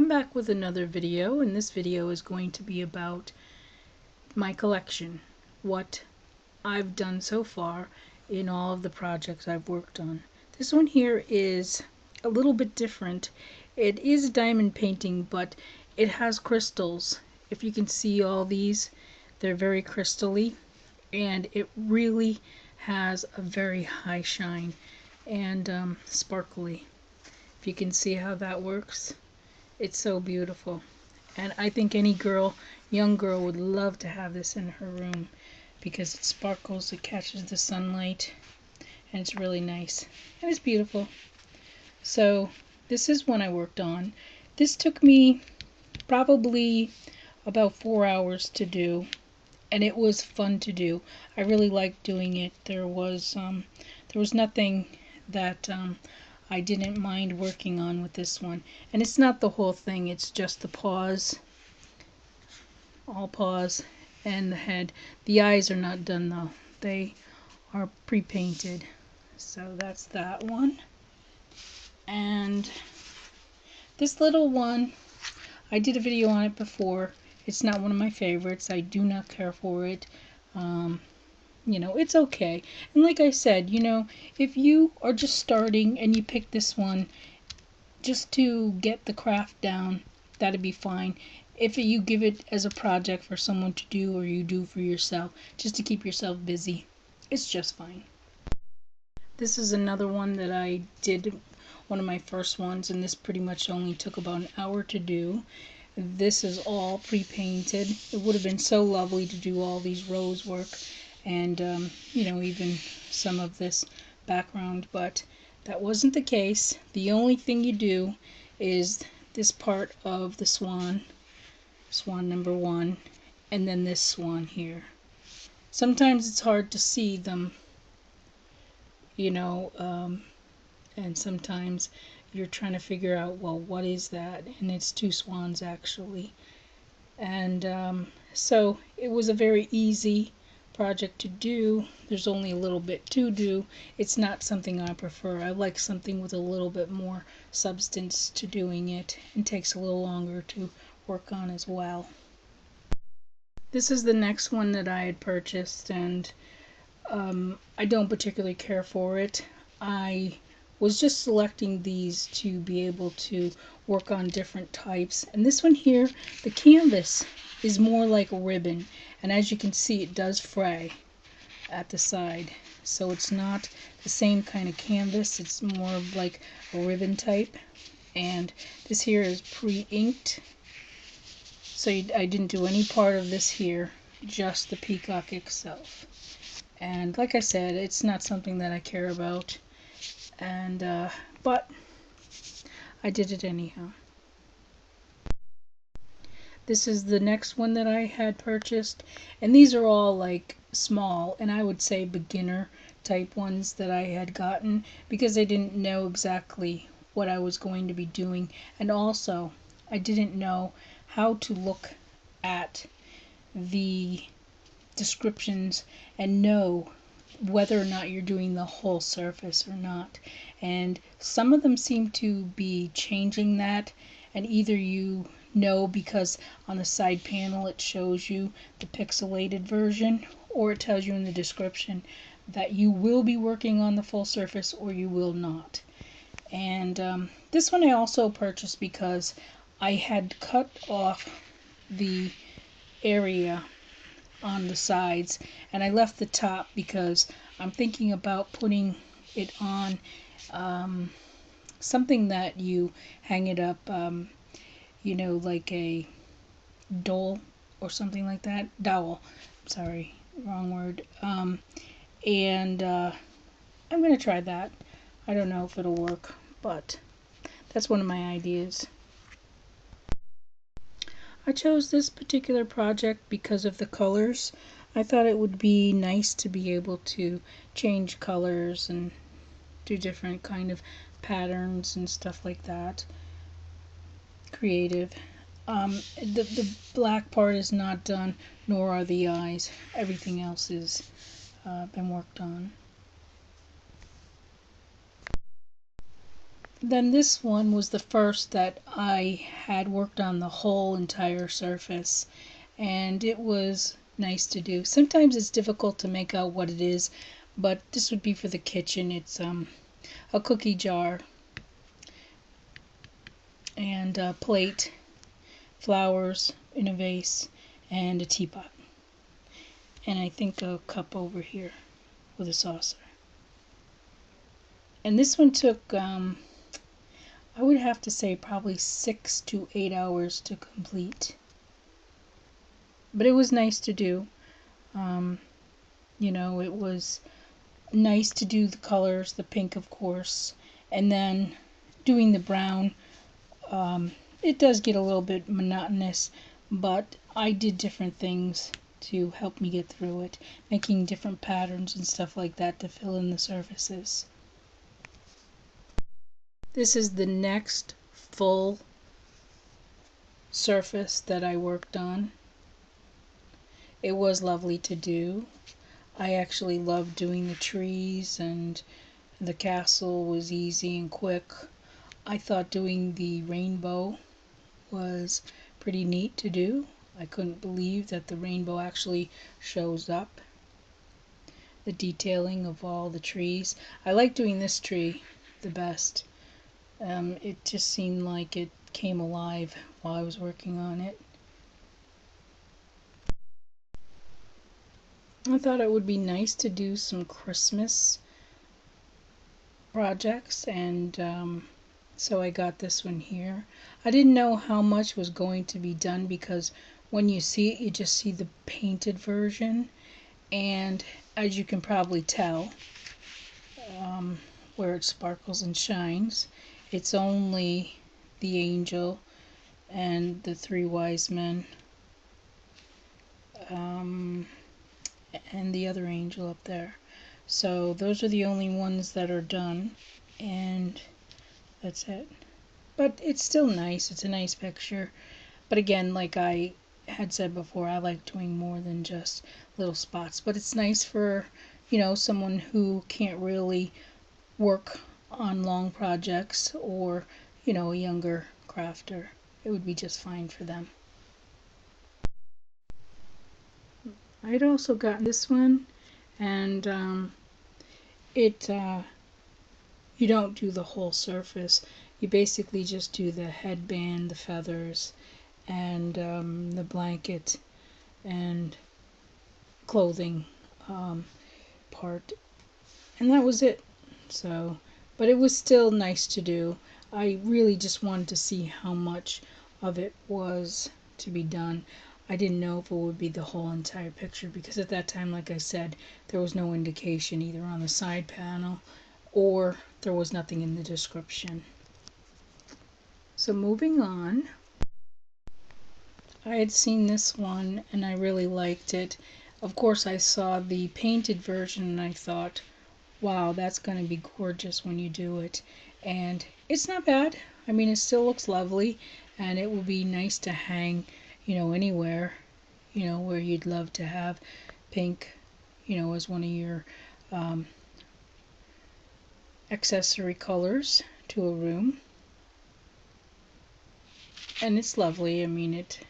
I'm back with another video, and this video is going to be about my collection, what I've done so far in all of the projects I've worked on. This one here is a little bit different. It is diamond painting, but it has crystals. If you can see all these, they're very crystally, and it really has a very high shine and sparkly. If you can see how that works. It's so beautiful, and I think any girl, young girl, would love to have this in her room because it sparkles, it catches the sunlight, and it's really nice, and it's beautiful. So this is one I worked on. This took me probably about 4 hours to do, and it was fun to do. I really liked doing it. There was nothing that I didn't mind working on with this one. And it's not the whole thing, it's just the paws, all paws, and the head. The eyes are not done though, they are pre-painted. So that's that one. And this little one, I did a video on it before. It's not one of my favorites, I do not care for it. You know, it's okay. And like I said, you know, if you are just starting and you pick this one just to get the craft down, that'd be fine. If you give it as a project for someone to do, or you do for yourself, just to keep yourself busy, it's just fine. This is another one that I did, one of my first ones, and this pretty much only took about an hour to do. This is all pre-painted. It would have been so lovely to do all these rose work and you know, even some of this background, but that wasn't the case. The only thing you do is this part of the swan, swan number 1, and then this swan here. Sometimes it's hard to see them, you know, and sometimes you're trying to figure out, well, what is that? And it's 2 swans actually. And so it was a very easy project to do. There's only a little bit to do. It's not something I prefer. I like something with a little bit more substance to doing it, and takes a little longer to work on as well. This is the next one that I had purchased, and I don't particularly care for it. I was just selecting these to be able to work on different types. And this one here, the canvas is more like a ribbon, and as you can see, it does fray at the side. So it's not the same kind of canvas, it's more of like a ribbon type. And this here is pre-inked, so I didn't do any part of this here, just the peacock itself. And like I said, it's not something that I care about, and but I did it anyhow. This is the next one that I had purchased, and these are all like small, and I would say beginner type ones that I had gotten because I didn't know exactly what I was going to be doing, and also I didn't know how to look at the descriptions and know whether or not you're doing the whole surface or not. And some of them seem to be changing that, and either you know because on the side panel it shows you the pixelated version, or it tells you in the description that you will be working on the full surface or you will not. And this one I also purchased because I had cut off the area on the sides, and I left the top because I'm thinking about putting it on something that you hang it up, you know, like a dowel or something like that. Dowel, sorry, wrong word. And I'm gonna try that. I don't know if it'll work, but that's one of my ideas. I chose this particular project because of the colors. I thought it would be nice to be able to change colors and do different kind of patterns and stuff like that. Creative. The black part is not done, nor are the eyes. Everything else is been worked on. Then this one was the first that I had worked on the whole entire surface, and it was nice to do. Sometimes it's difficult to make out what it is, but this would be for the kitchen. It's a cookie jar and a plate, flowers in a vase, and a teapot. And I think a cup over here with a saucer. And this one took, I would have to say, probably 6 to 8 hours to complete. But it was nice to do. It was nice to do the colors, the pink, of course, and then doing the brown. It does get a little bit monotonous, but I did different things to help me get through it, making different patterns and stuff like that to fill in the surfaces. This is the next full surface that I worked on. It was lovely to do. I actually loved doing the trees, and the castle was easy and quick. I thought doing the rainbow was pretty neat to do. I couldn't believe that the rainbow actually shows up. The detailing of all the trees. I like doing this tree the best. It just seemed like it came alive while I was working on it. I thought it would be nice to do some Christmas projects, and so I got this one here. I didn't know how much was going to be done because when you see it, you just see the painted version, and as you can probably tell, where it sparkles and shines, it's only the angel and the three wise men, and the other angel up there. So those are the only ones that are done, and that's it. But it's still nice. It's a nice picture. But again, like I had said before, I like doing more than just little spots. But it's nice for, someone who can't really work on long projects, or, a younger crafter. It would be just fine for them. I'd also gotten this one, and it you don't do the whole surface. You basically just do the headband, the feathers, and the blanket and clothing part, and that was it. So, but it was still nice to do. I really just wanted to see how much of it was to be done. I didn't know if it would be the whole entire picture because at that time, like I said, there was no indication either on the side panel or there was nothing in the description. So moving on, I had seen this one and I really liked it. Of course, I saw the painted version and I thought, wow, that's going to be gorgeous when you do it. And it's not bad. I mean, it still looks lovely, and it will be nice to hang, anywhere, where you'd love to have pink, as one of your accessory colors to a room. And it's lovely. I mean, it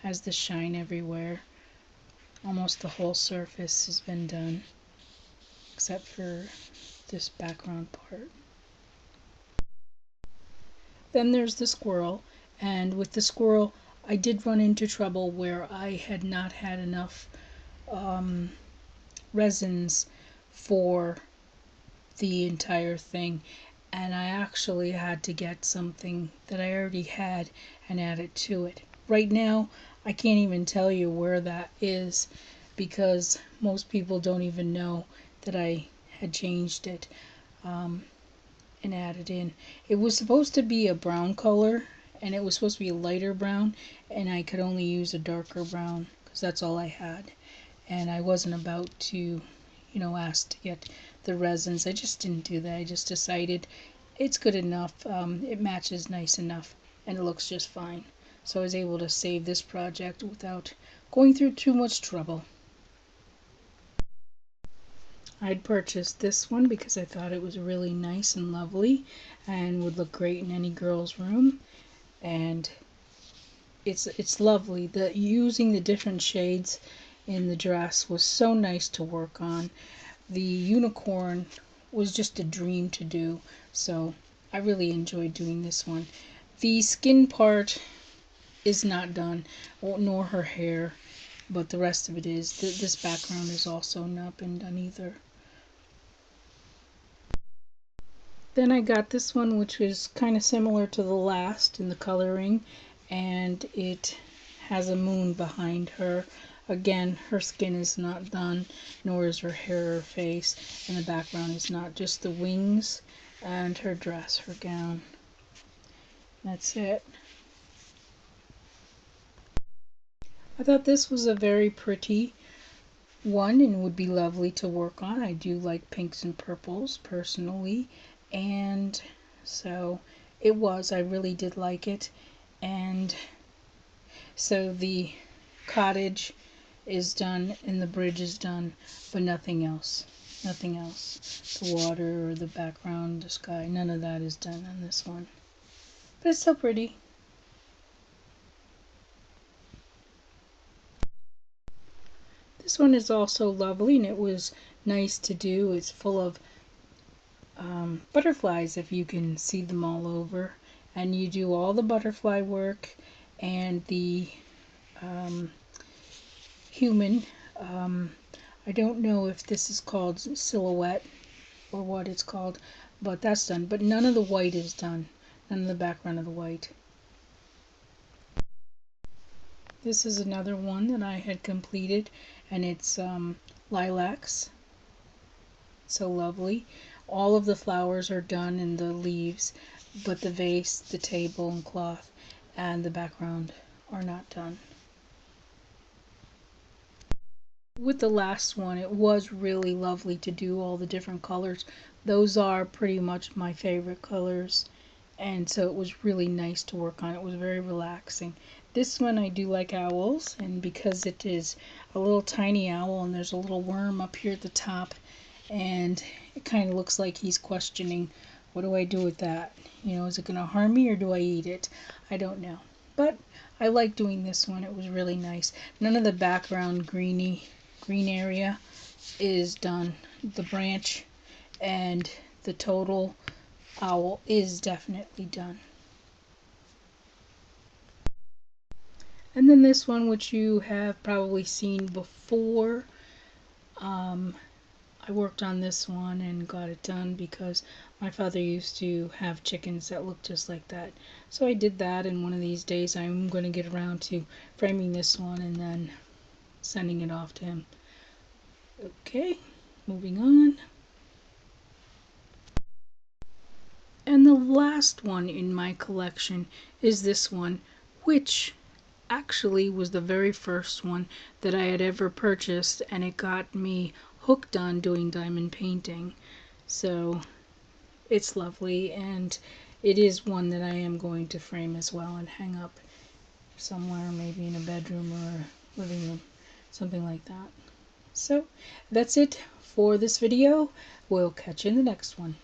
has the shine everywhere. Almost the whole surface has been done, except for this background part. Then there's the squirrel, and with the squirrel, I did run into trouble where I had not had enough resins for the entire thing, and I actually had to get something that I already had and add it to it. Right now, I can't even tell you where that is because most people don't even know that I had changed it. And added in. It was supposed to be a brown color, and it was supposed to be a lighter brown, and I could only use a darker brown because that's all I had. And I wasn't about to, ask to get the resins. I just didn't do that. I just decided it's good enough. It matches nice enough, and it looks just fine. So I was able to save this project without going through too much trouble. I'd purchased this one because I thought it was really nice and lovely and would look great in any girl's room. And it's lovely. The using the different shades in the dress was so nice to work on. The unicorn was just a dream to do, so I really enjoyed doing this one. The skin part is not done, nor her hair, but the rest of it is. This background has also not been done either. Then I got this one, which was kind of similar to the last in the coloring, and it has a moon behind her. Again, her skin is not done, nor is her hair or face, and the background is not, just the wings and her dress, her gown. That's it. I thought this was a very pretty one and would be lovely to work on. I do like pinks and purples personally, and so I really did like it. And so the cottage is done and the bridge is done, but nothing else. Nothing else. The water or the background, the sky, none of that is done on this one. But it's still pretty. This one is also lovely and it was nice to do. It's full of butterflies, if you can see them all over. And you do all the butterfly work and the human. I don't know if this is called silhouette or what it's called, but that's done. But none of the white is done. None of the background of the white. This is another one that I had completed, and it's lilacs. So lovely. All of the flowers are done and the leaves, but the vase, the table and cloth, and the background are not done. With the last one, it was really lovely to do all the different colors. Those are pretty much my favorite colors, and so it was really nice to work on. It was very relaxing. This one I do like owls, and because it is a little tiny owl and there's a little worm up here at the top, and it kind of looks like he's questioning, what do I do with that? You know, is it going to harm me or do I eat it? I don't know. But I like doing this one. It was really nice. None of the background green area is done. The branch and the total owl is definitely done. And then this one, which you have probably seen before, I worked on this one and got it done because my father used to have chickens that looked just like that. So I did that, and one of these days I'm going to get around to framing this one and then sending it off to him. Okay, moving on. And the last one in my collection is this one, which actually was the very first one that I had ever purchased, and it got me hooked on doing diamond painting. So it's lovely, and it is one that I am going to frame as well and hang up somewhere, maybe in a bedroom or living room, something like that. So that's it for this video. We'll catch you in the next one.